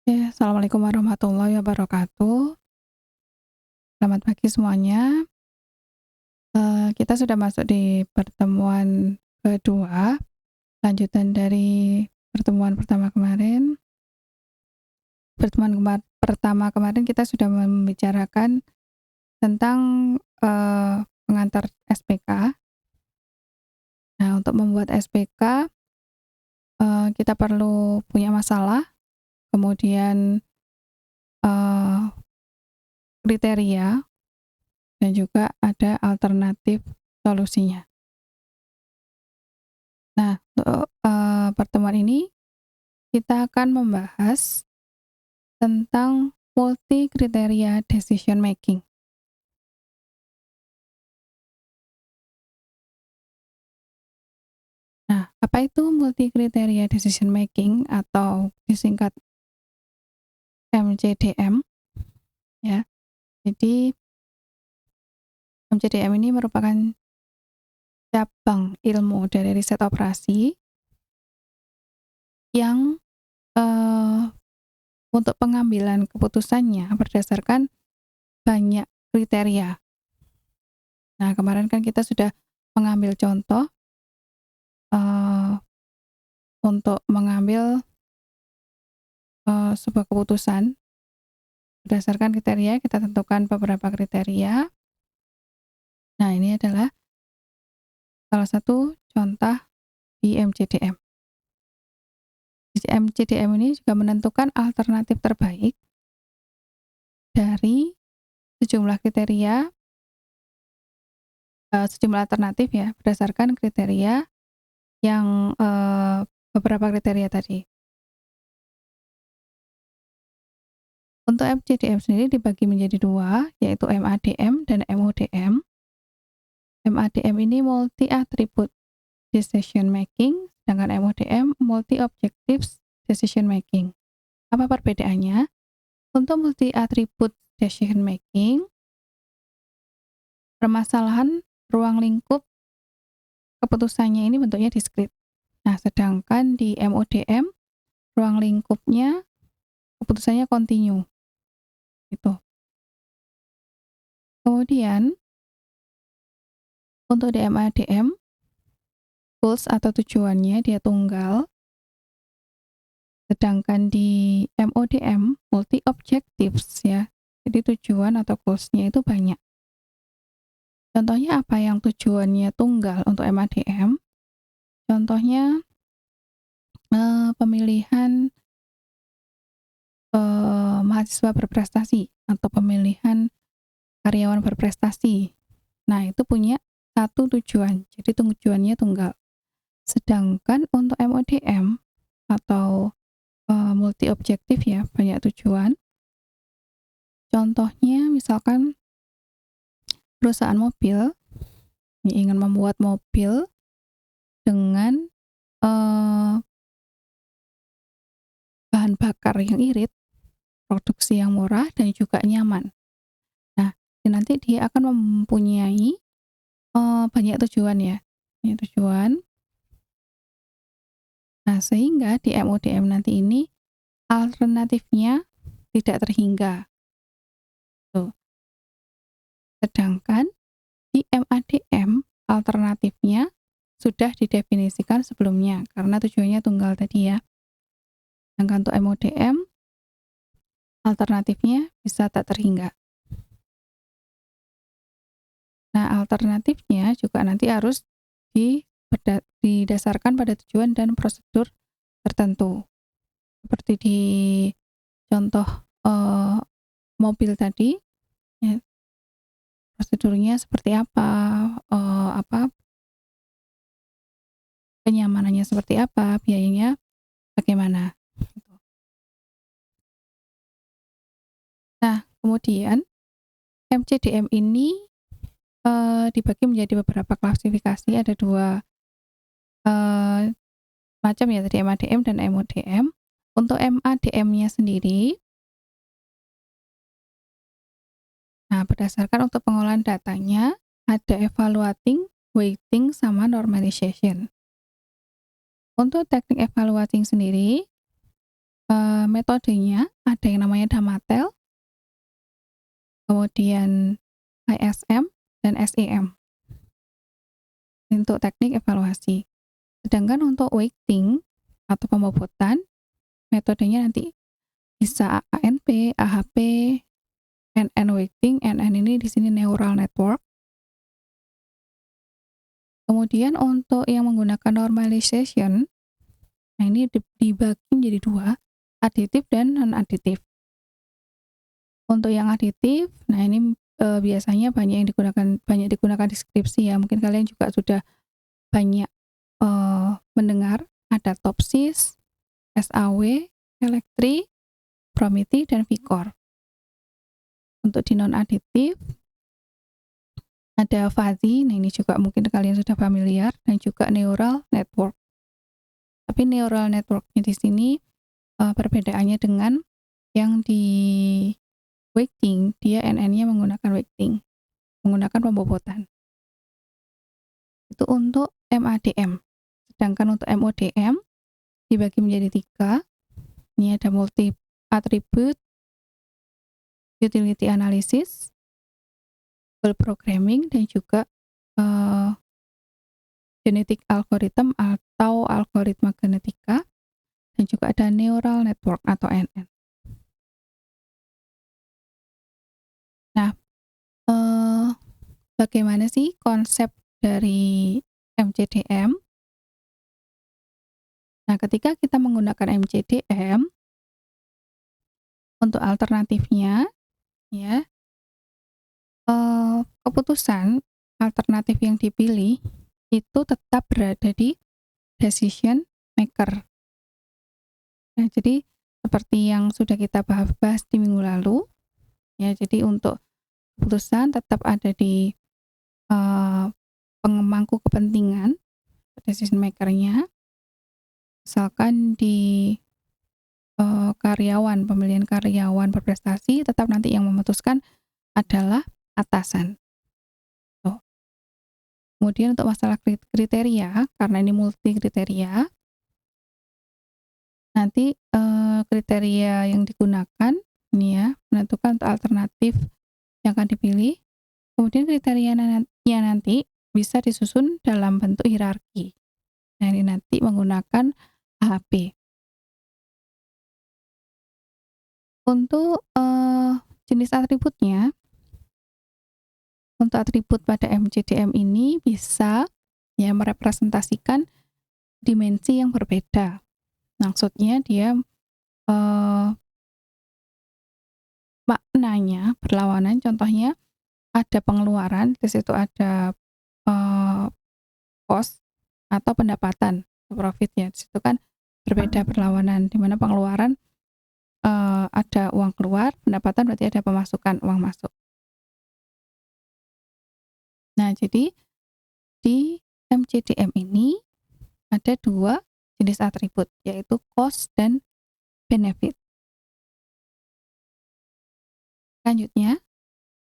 Oke, assalamualaikum warahmatullahi wabarakatuh. Selamat pagi semuanya. Kita sudah masuk di pertemuan kedua, lanjutan dari pertemuan pertama kemarin. Pertama kemarin kita sudah membicarakan tentang, pengantar SPK. Nah, untuk membuat SPK, kita perlu punya masalah, kemudian, eee, kriteria, dan juga ada alternatif solusinya. Nah, untuk, pertemuan ini kita akan membahas tentang multi kriteria decision making. Nah, apa itu multi kriteria decision making atau disingkat MCDM ya. Jadi MCDM ini merupakan cabang ilmu dari riset operasi yang, eee, untuk pengambilan keputusannya berdasarkan banyak kriteria. Nah, kemarin kan kita sudah mengambil contoh, eee, untuk mengambil, sebuah keputusan berdasarkan kriteria, kita tentukan beberapa kriteria. Nah, ini adalah salah satu contoh di MCDM. Di MCDM ini juga menentukan alternatif terbaik dari sejumlah kriteria, sejumlah alternatif ya, berdasarkan kriteria yang, beberapa kriteria tadi. Untuk MCDM sendiri dibagi menjadi 2, yaitu MADM dan MODM. MADM ini multi attribute decision making, sedangkan MODM multi objectives decision making. Apa perbedaannya? Untuk multi attribute decision making, permasalahan ruang lingkup keputusannya ini bentuknya diskrit. Nah, sedangkan di MODM, ruang lingkupnya keputusannya kontinu, gitu. Kemudian, untuk di MADM, goals atau tujuannya dia tunggal, sedangkan di MODM, multi objectives ya, jadi tujuan atau goals-nya itu banyak. Contohnya apa yang tujuannya tunggal untuk MADM? Contohnya, pemilihan, mahasiswa berprestasi atau pemilihan karyawan berprestasi. Nah, itu punya satu tujuan, jadi tujuannya tunggal. Sedangkan untuk MODM atau, multi objektif ya, banyak tujuan. Contohnya misalkan perusahaan mobil ingin membuat mobil dengan, eee, bahan bakar yang irit, produksi yang murah dan juga nyaman. Nah, nanti dia akan mempunyai, banyak tujuan ya, banyak tujuan. Nah, sehingga di MODM nanti ini alternatifnya tidak terhingga, tuh. Sedangkan di MADM alternatifnya sudah didefinisikan sebelumnya karena tujuannya tunggal tadi ya. Sedangkan untuk MODM alternatifnya bisa tak terhingga. Nah, alternatifnya juga nanti harus didasarkan pada tujuan dan prosedur tertentu. Seperti di contoh, mobil tadi, ya, prosedurnya seperti apa, kenyamanannya seperti apa, biayanya bagaimana, gitu. Nah, kemudian MCDM ini, dibagi menjadi beberapa klasifikasi, ada 2, eee, macam ya tadi MADM dan MODM. Untuk MADM-nya sendiri, nah berdasarkan untuk pengolahan datanya, ada evaluating, weighting, sama normalization. Untuk teknik evaluating sendiri, Metodenya ada yang namanya Damatel, kemudian ISM, dan SEM untuk teknik evaluasi. Sedangkan untuk weighting atau pembobotan, metodenya nanti bisa ANP, AHP, NN weighting. NN ini di sini neural network. Kemudian untuk yang menggunakan normalization, nah ini dibagi menjadi dua, aditif dan non-aditif. Untuk yang aditif, nah ini biasanya banyak digunakan di skripsi ya. Mungkin kalian juga sudah banyak mendengar ada TOPSIS, SAW, Elektri, Promiti, dan Vicor. Untuk di non-aditif ada fuzzy, nah ini juga mungkin kalian sudah familiar, dan juga neural network. Tapi neural network-nya di sini perbedaannya dengan yang di weighting, dia NN-nya menggunakan weighting, menggunakan pembobotan. Itu untuk MADM. Sedangkan untuk MODM dibagi menjadi 3. Ini ada multi attribute, utility analysis, goal programming, dan juga genetic algorithm atau algoritma genetika, dan juga ada neural network atau NN. Nah, bagaimana sih konsep dari MCDM? Nah, ketika kita menggunakan MCDM, untuk alternatifnya, ya, keputusan alternatif yang dipilih itu tetap berada di decision maker. Nah, jadi seperti yang sudah kita bahas di minggu lalu, ya, jadi untuk keputusan tetap ada di pemangku kepentingan, decision maker-nya. Misalkan di karyawan, pemilihan karyawan berprestasi, tetap nanti yang memutuskan adalah atasan. Tuh. Kemudian untuk masalah kriteria, karena ini multi kriteria, nanti kriteria yang digunakan ini ya menentukan untuk alternatif yang akan dipilih. Kemudian kriterianya nanti bisa disusun dalam bentuk hierarki. Nah, ini nanti menggunakan AHP. Untuk jenis atributnya, untuk atribut pada MCDM ini bisa ya merepresentasikan dimensi yang berbeda. Maksudnya dia maknanya berlawanan, contohnya ada pengeluaran, di situ ada cost atau pendapatan, profit ya, di situ kan berbeda berlawanan, di mana pengeluaran ada uang keluar, pendapatan berarti ada pemasukan, uang masuk. Nah, jadi di MCDM ini ada 2 jenis atribut, yaitu cost dan benefit. Selanjutnya,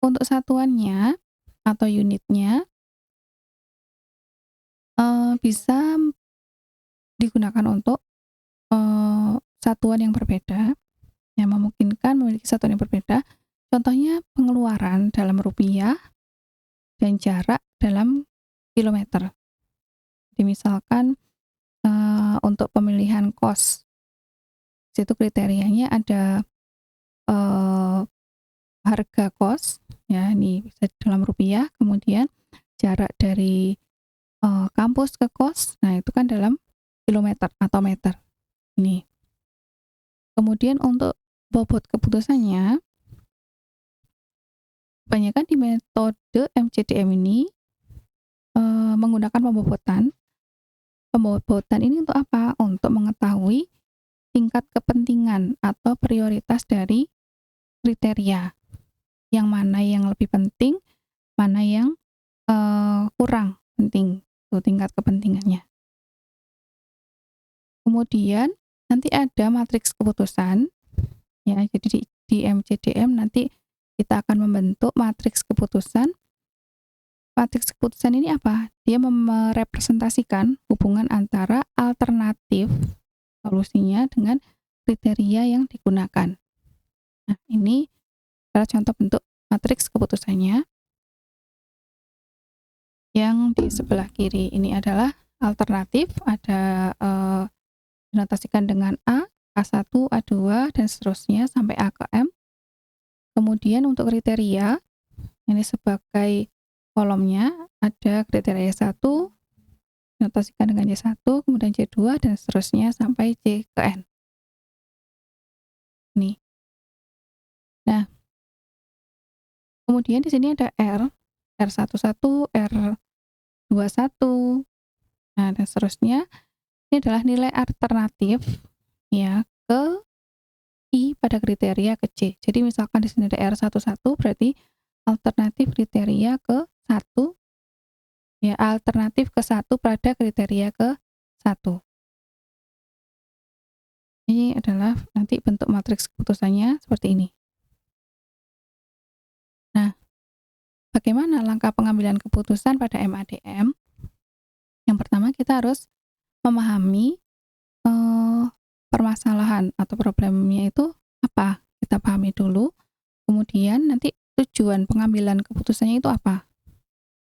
untuk satuannya atau unitnya bisa digunakan untuk satuan yang berbeda, yang memungkinkan memiliki satuan yang berbeda. Contohnya pengeluaran dalam rupiah dan jarak dalam kilometer. Jadi misalkan untuk pemilihan kos, situ kriterianya ada harga kos, ya ini bisa dalam rupiah, kemudian jarak dari kampus ke kos, nah itu kan dalam kilometer atau meter. Ini. Kemudian untuk bobot keputusannya, kebanyakan di metode MCDM ini menggunakan pembobotan. Pembobotan ini untuk apa? Untuk mengetahui tingkat kepentingan atau prioritas dari kriteria. Yang mana yang lebih penting, mana yang kurang penting, itu tingkat kepentingannya. Kemudian nanti ada matriks keputusan, ya. Jadi di MCDM nanti kita akan membentuk matriks keputusan. Matriks keputusan ini apa? Dia merepresentasikan hubungan antara alternatif solusinya dengan kriteria yang digunakan. Nah, ini adalah contoh bentuk matriks keputusannya. Yang di sebelah kiri ini adalah alternatif, ada dinotasikan dengan A, A1, A2, dan seterusnya sampai A ke M. Kemudian untuk kriteria, ini sebagai kolomnya, ada kriteria 1, dinotasikan dengan Y1, kemudian Y2, dan seterusnya sampai Y ke N. Nih. Nah, kemudian di sini ada R, R11, R21, nah dan seterusnya. Ini adalah nilai alternatif ya ke I pada kriteria ke C. Jadi misalkan di sini ada R11 berarti alternatif kriteria ke 1 ya, alternatif ke 1 pada kriteria ke 1. Ini adalah nanti bentuk matriks keputusannya seperti ini. Nah, bagaimana langkah pengambilan keputusan pada MADM? Yang pertama kita harus memahami permasalahan atau problemnya itu apa, kita pahami dulu, kemudian nanti tujuan pengambilan keputusannya itu apa.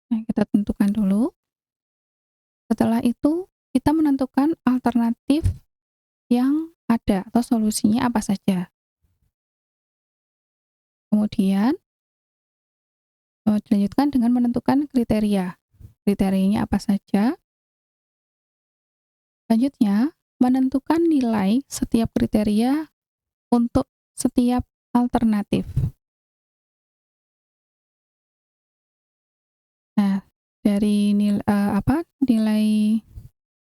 Nah, kita tentukan dulu. Setelah itu, kita menentukan alternatif yang ada atau solusinya apa saja. Kemudian, dilanjutkan dengan menentukan kriteria. Kriterianya apa saja. Selanjutnya, menentukan nilai setiap kriteria untuk setiap alternatif. Nah, dari nilai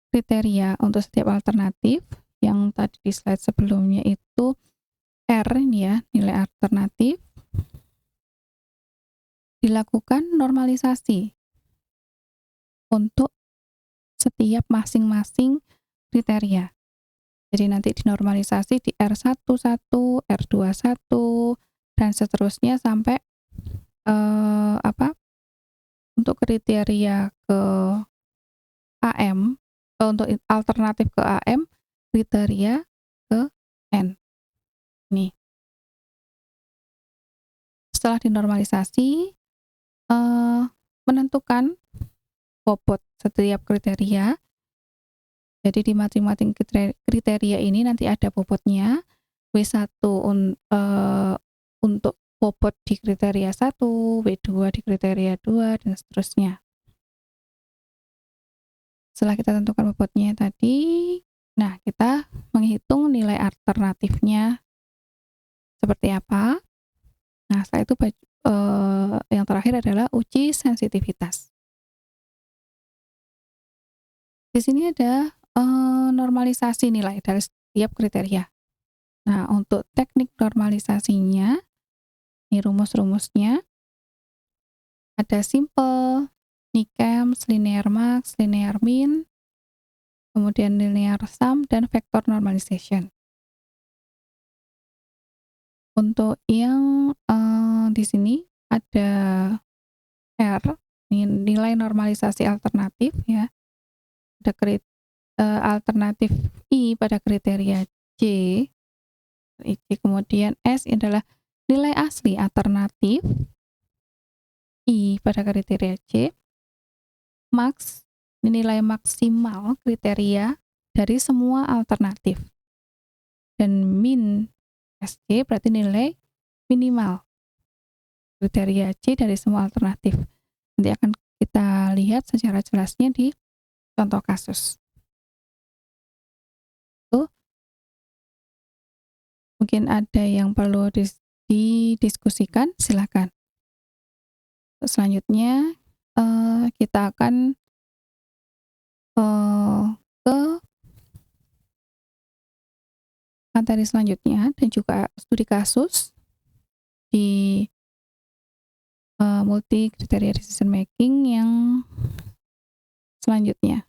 kriteria untuk setiap alternatif yang tadi di slide sebelumnya itu R ini ya, nilai alternatif, dilakukan normalisasi untuk setiap masing-masing kriteria. Jadi nanti dinormalisasi di R11, R21, dan seterusnya sampai untuk kriteria ke AM, untuk alternatif ke AM, kriteria ke N. Nih. Setelah dinormalisasi, menentukan bobot setiap kriteria. Jadi di masing-masing kriteria ini nanti ada bobotnya. W1 untuk bobot di kriteria 1, W2 di kriteria 2, dan seterusnya. Setelah kita tentukan bobotnya tadi, nah kita menghitung nilai alternatifnya seperti apa. Nah, setelah itu yang terakhir adalah uji sensitivitas. Di sini ada normalisasi nilai dari setiap kriteria. Nah, untuk teknik normalisasinya, ini rumus-rumusnya. Ada simple, Nicems, linear max, linear min, kemudian linear sum, dan vector normalization. Untuk yang di sini ada R, nilai normalisasi alternatif ya. Ada alternatif I pada kriteria C, kemudian S adalah nilai asli alternatif I pada kriteria C, max nilai maksimal kriteria dari semua alternatif, dan min SC berarti nilai minimal kriteria C dari semua alternatif. Nanti akan kita lihat secara jelasnya di contoh kasus. Tuh, mungkin ada yang perlu didiskusikan, silakan. Selanjutnya kita akan ke materi selanjutnya dan juga studi kasus di multi kriteria decision making yang selanjutnya.